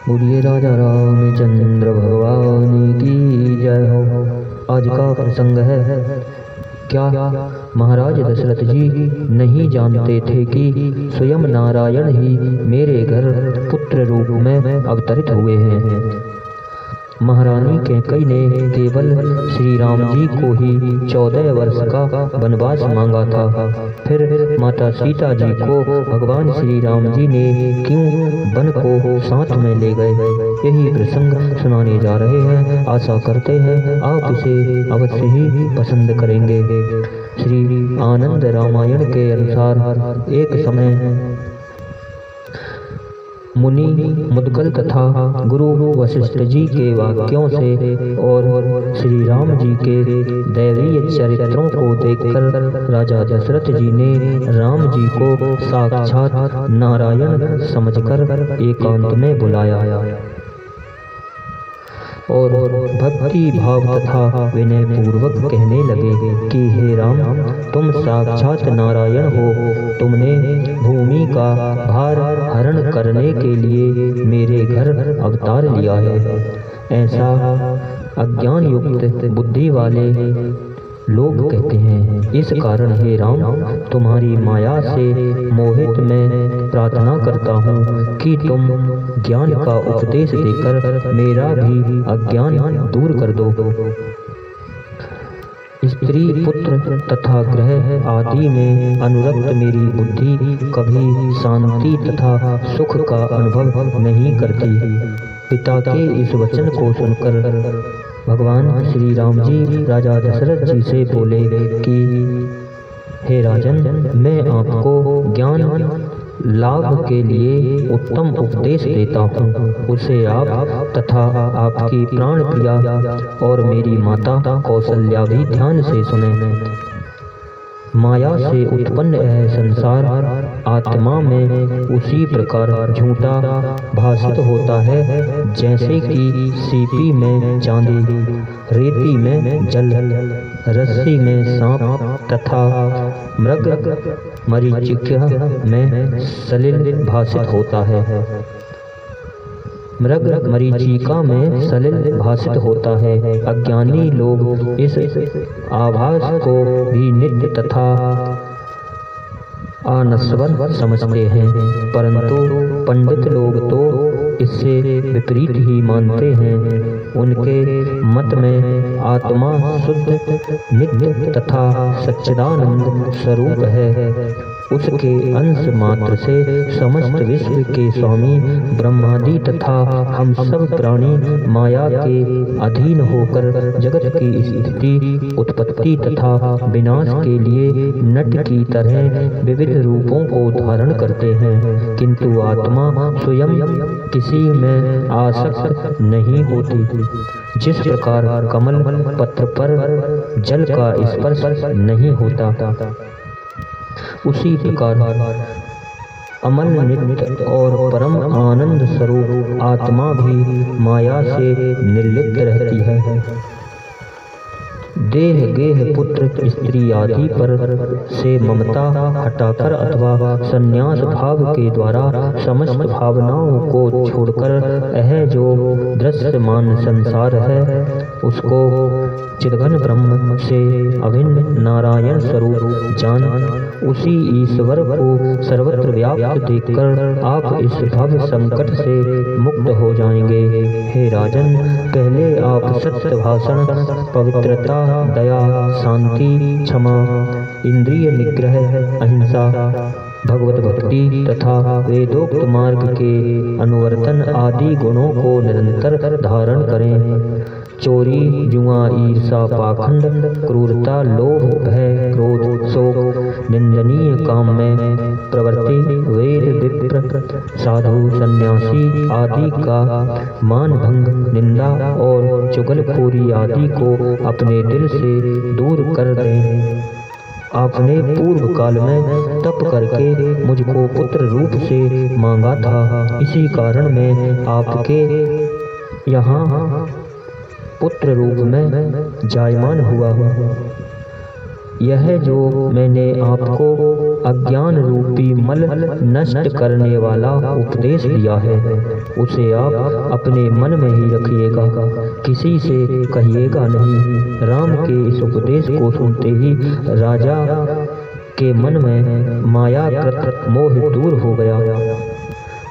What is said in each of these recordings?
बोलिए राजा रामचंद्र भगवान की जय हो। आज का प्रसंग है, क्या महाराज दशरथ जी नहीं जानते थे कि स्वयं नारायण ही मेरे घर पुत्र रूप में अवतरित हुए हैं। महारानी कैकेयी ने केवल श्री राम जी को ही 14 वर्ष का वनवास मांगा था। फिर माता सीता जी को भगवान श्री राम जी ने क्यों वन को साथ में ले गए, यही प्रसंग सुनाने जा रहे हैं। आशा करते हैं आप इसे अवश्य ही पसंद करेंगे। श्री आनंद रामायण के अनुसार एक समय मुनि मुद्गल तथा गुरु वशिष्ठ जी के वाक्यों से और श्री राम जी के दैवीय चरित्रों को देखकर राजा दशरथ जी ने राम जी को साक्षात नारायण समझकर एकांत में बुलाया और भक्ति भाव तथा विनय पूर्वक कहने लगे कि हे राम, तुम साक्षात नारायण हो। तुमने भूमि का भार हरण करने के लिए मेरे घर अवतार लिया है। ऐसा अज्ञान युक्त बुद्धि वाले लोग कहते हैं। इस कारण हे राम, तुम्हारी माया से मोहित मैं प्रार्थना करता हूँ कि तुम ज्ञान का उपदेश देकर मेरा भी अज्ञान दूर कर दो। स्त्री पुत्र तथा ग्रह आदि में अनुरक्त मेरी बुद्धि कभी शांति तथा सुख का अनुभव नहीं करती। पिता के इस वचन को सुनकर भगवान श्री राम जी राजा दशरथ जी से बोले कि हे राजन, मैं आपको ज्ञान लाभ के लिए उत्तम उपदेश देता हूँ। उसे आप तथा आपकी प्राण प्रिया और मेरी माता कौशल्या भी ध्यान से सुने। माया से उत्पन्न यह संसार आत्मा में उसी प्रकार झूठा भासित होता है जैसे कि सीपी में चांदी, रेती में जल, रस्सी में सांप तथा मृग मरीचिका में सलिल भासित होता है। मृग मरीचिका में सलिल भासित होता है। अज्ञानी लोग इस आभास को भी नित्य तथा अनश्वर समझते हैं, परंतु पंडित लोग तो इससे विपरीत ही मानते हैं। उनके मत में आत्मा शुद्ध, नित्य तथा सच्चिदानंद स्वरूप है। उसके अंश मात्र से समस्त विश्व के स्वामी ब्रह्मादि तथा हम सब प्राणी माया के अधीन होकर जगत की स्थिति, उत्पत्ति तथा विनाश के लिए नट की तरह विविध रूपों को धारण करते हैं, किंतु आत्मा स्वयं किसी में आसक्त नहीं होती। जिस प्रकार कमल पत्र पर जल का स्पर्श नहीं होता, उसी प्रकार अमल नित्य और परम आनंद स्वरूप आत्मा भी माया से निर्लिप्त रहती है। देह गेह पुत्र स्त्री आदि पर से ममता हटाकर अथवा संन्यास भाव के द्वारा समस्त भावनाओं को छोड़कर यह जो दृश्यमान संसार है उसको चिद्घन ब्रह्म से अभिन्न नारायण स्वरूप जान उसी ईश्वर को सर्वत्र व्याप्त देखकर आप इस भव संकट से मुक्त हो जाएंगे। हे राजन, पहले आप सत्य भाषण, पवित्रता, दया, शांति, क्षमा, इंद्रिय निग्रह, अहिंसा, भगवत भक्ति तथा वेदोक्त मार्ग के अनुवर्तन आदि गुणों को निरंतर धारण करें। चोरी, जुआ, ईर्षा, पाखंड, क्रूरता, लोभ, भय, क्रोध, शोक, निंदनीय काम में प्रवृत्ति, वेद, विप्र, साधु, सन्यासी आदि का मान भंग, निंदा और चुगलखोरी आदि को अपने दिल से दूर कर दें। आपने पूर्व काल में तप करके मुझको पुत्र रूप से मांगा था, इसी कारण मैं आपके यहाँ पुत्र रूप में जायमान हुआ हूँ। यह जो मैंने आपको अज्ञान रूपी मल नष्ट करने वाला उपदेश दिया है, उसे आप अपने मन में ही रखिएगा, किसी से कहिएगा नहीं। राम के इस उपदेश को सुनते ही राजा के मन में मायाकृत मोह दूर हो गया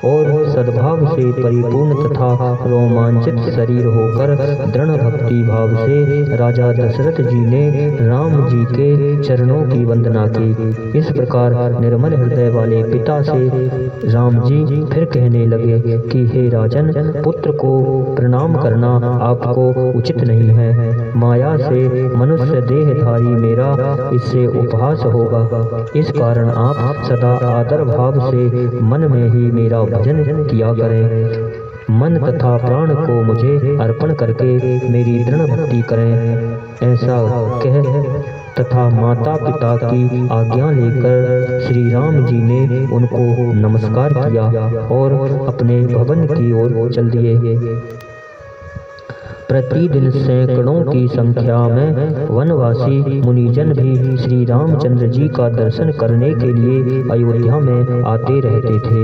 और सद्भाव से परिपूर्ण तथा रोमांचित शरीर होकर दृढ़ भक्ति भाव से राजा दशरथ जी ने राम जी के चरणों की वंदना की। इस प्रकार निर्मल हृदय वाले पिता से राम जी फिर कहने लगे कि हे राजन, पुत्र को प्रणाम करना आपको उचित नहीं है। माया से मनुष्य देहधारी मेरा इससे उपहास होगा। इस कारण आप सदा आदर भाव से मन में ही मेरा भजन किया करें। मन तथा प्राण को मुझे अर्पण करके मेरी दृढ़ भक्ति करें। ऐसा कह तथा माता पिता की आज्ञा लेकर श्री राम जी ने उनको नमस्कार किया और अपने भवन की ओर चल दिए। प्रतिदिन सैकड़ों की संख्या में वनवासी मुनिजन भी श्री रामचंद्र जी का दर्शन करने के लिए अयोध्या में आते रहते थे।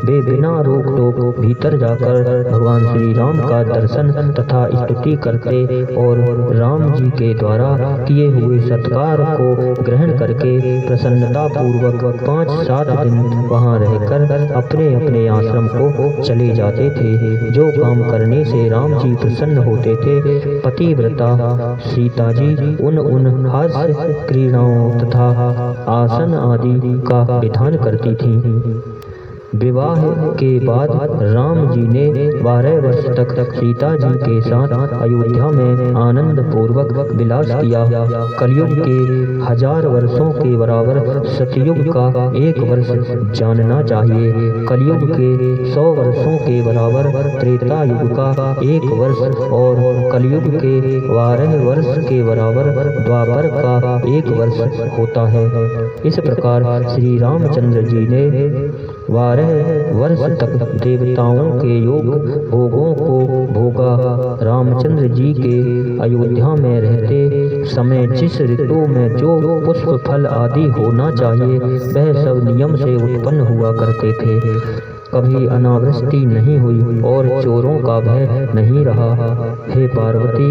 वे बिना रोक टोक भीतर जाकर भगवान श्री राम का दर्शन तथा स्तुति करते और राम जी के द्वारा किए हुए सत्कार को ग्रहण करके प्रसन्नता पूर्वक 5-7 दिन वहां रहकर अपने अपने आश्रम को चले जाते थे। जो काम करने से राम जी प्रसन्न होते थे, पतिव्रता सीता जी उन हास्य क्रीड़ाओं तथा आसन आदि का विधान करती थीं। विवाह के बाद राम जी ने 12 वर्ष तक सीता जी के साथ अयोध्या में आनंद पूर्वक विलास किया। कलयुग के 1000 वर्षों के बराबर सतयुग का 1 वर्ष जानना चाहिए। कलयुग के 100 वर्षों के बराबर त्रेता युग का 1 वर्ष और कलयुग के 12 वर्ष के बराबर द्वापर का 1 वर्ष होता है। इस प्रकार श्री रामचंद्र जी ने 12 वर्ष तक देवताओं के योग भोगों को भोगा। रामचंद्र जी के अयोध्या में रहते समय जिस ऋतु में जो पुष्प फल आदि होना चाहिए वह सब नियम से उत्पन्न हुआ करते थे। कभी अनावृष्टि नहीं हुई और चोरों का भय नहीं रहा। हे पार्वती,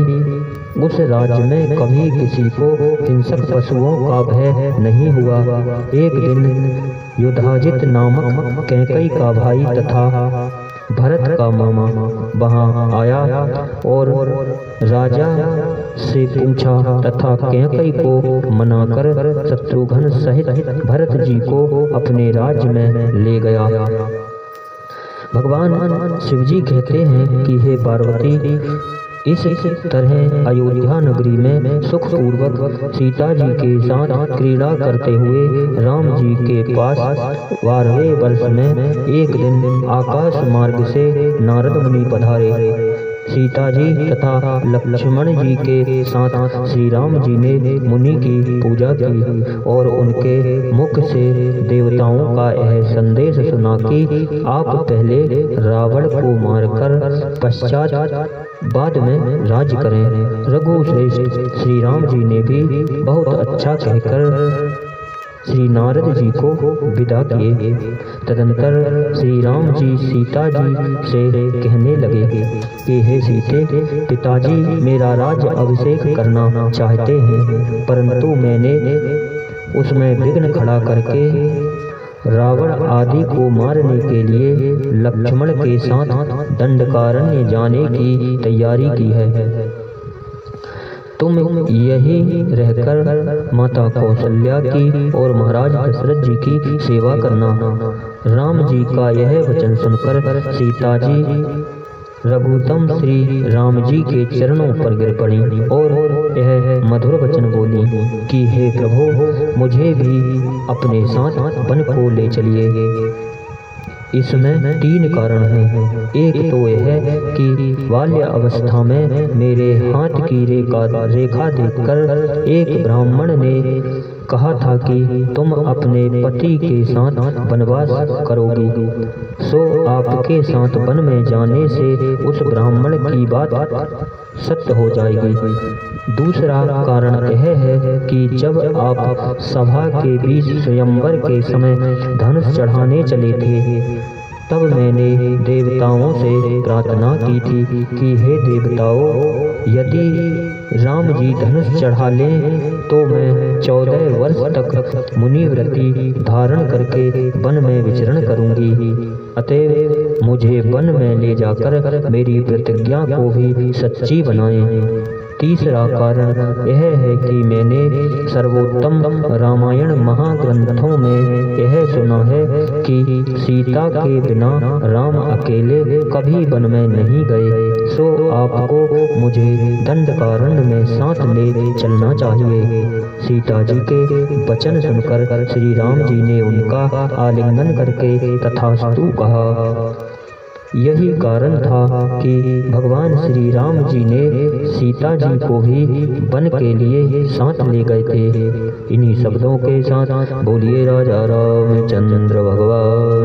उस राज्य में कभी किसी को हिंसक पशुओं का भय नहीं हुआ। एक दिन युधाजित नामक कैकई का भाई तथा भरत का मामा वहां आया और राजा से पूछा तथा कैकई को मनाकर शत्रुघ्न सहित भरत जी को अपने राज्य में ले गया। भगवान शिवजी कहते हैं कि हे पार्वती, इस तरह अयोध्या नगरी में सुखपूर्वक सीता जी के साथ क्रीड़ा करते हुए राम जी के पास 12वें वर्ष में एक दिन आकाश मार्ग से नारद मुनि पधारे। सीता जी तथा लक्ष्मण जी के साथ श्री राम जी ने मुनि की पूजा की और उनके मुख से देवताओं का यह संदेश सुना कि आप पहले रावण को मारकर पश्चात बाद में राज करें। रघु श्रेष्ठ श्री राम जी ने भी बहुत अच्छा कहकर श्री नारद जी को विदा किए। तदंतर श्री राम जी सीता जी से कहने लगे कि हे सीते, पिताजी मेरा राज्य अभिषेक करना चाहते हैं, परंतु मैंने उसमें विघ्न खड़ा करके रावण आदि को मारने के लिए लक्ष्मण के साथ दंडकारण्य जाने की तैयारी की है। तुम यही रहकर माता कौशल्या की और महाराज दशरथ जी की सेवा करना। राम जी का यह वचन सुनकर सीता जी रघुतम श्री राम जी के चरणों पर गिर पड़ी और यह मधुर वचन बोली कि हे प्रभु, मुझे भी अपने साथ वन को ले चलिए। इसमें 3 कारण हैं। एक तो यह कि बाल्य अवस्था में मेरे हाथ की रेखा देखकर एक ब्राह्मण ने कहा था कि तुम अपने पति के साथ वनवास करोगी, सो आपके साथ वन में जाने से उस ब्राह्मण की बात सत्य हो जाएगी। दूसरा कारण यह है कि जब आप सभा के बीच स्वयंवर के समय धनुष चढ़ाने चले थे, तब मैंने देवताओं से प्रार्थना की थी कि हे देवताओं, यदि राम जी धनुष चढ़ा लें तो मैं 14 वर्ष तक मुनिव्रति धारण करके वन में विचरण करूंगी। अतएव मुझे वन में ले जाकर मेरी प्रतिज्ञा को भी सच्ची बनाएं। तीसरा कारण यह है कि मैंने सर्वोत्तम रामायण महाग्रंथों में यह सुना है कि सीता के बिना राम अकेले कभी वन में नहीं गए, सो आपको मुझे दंडकारण्य में साथ ले चलना चाहिए। सीता जी के वचन सुनकर श्री राम जी ने उनका आलिंगन करके तथास्तु कहा। यही कारण था कि भगवान श्री राम जी ने सीता जी को भी वन के लिए साथ ले गए थे। इन्हीं शब्दों के साथ बोलिए राजा रामचंद्र भगवान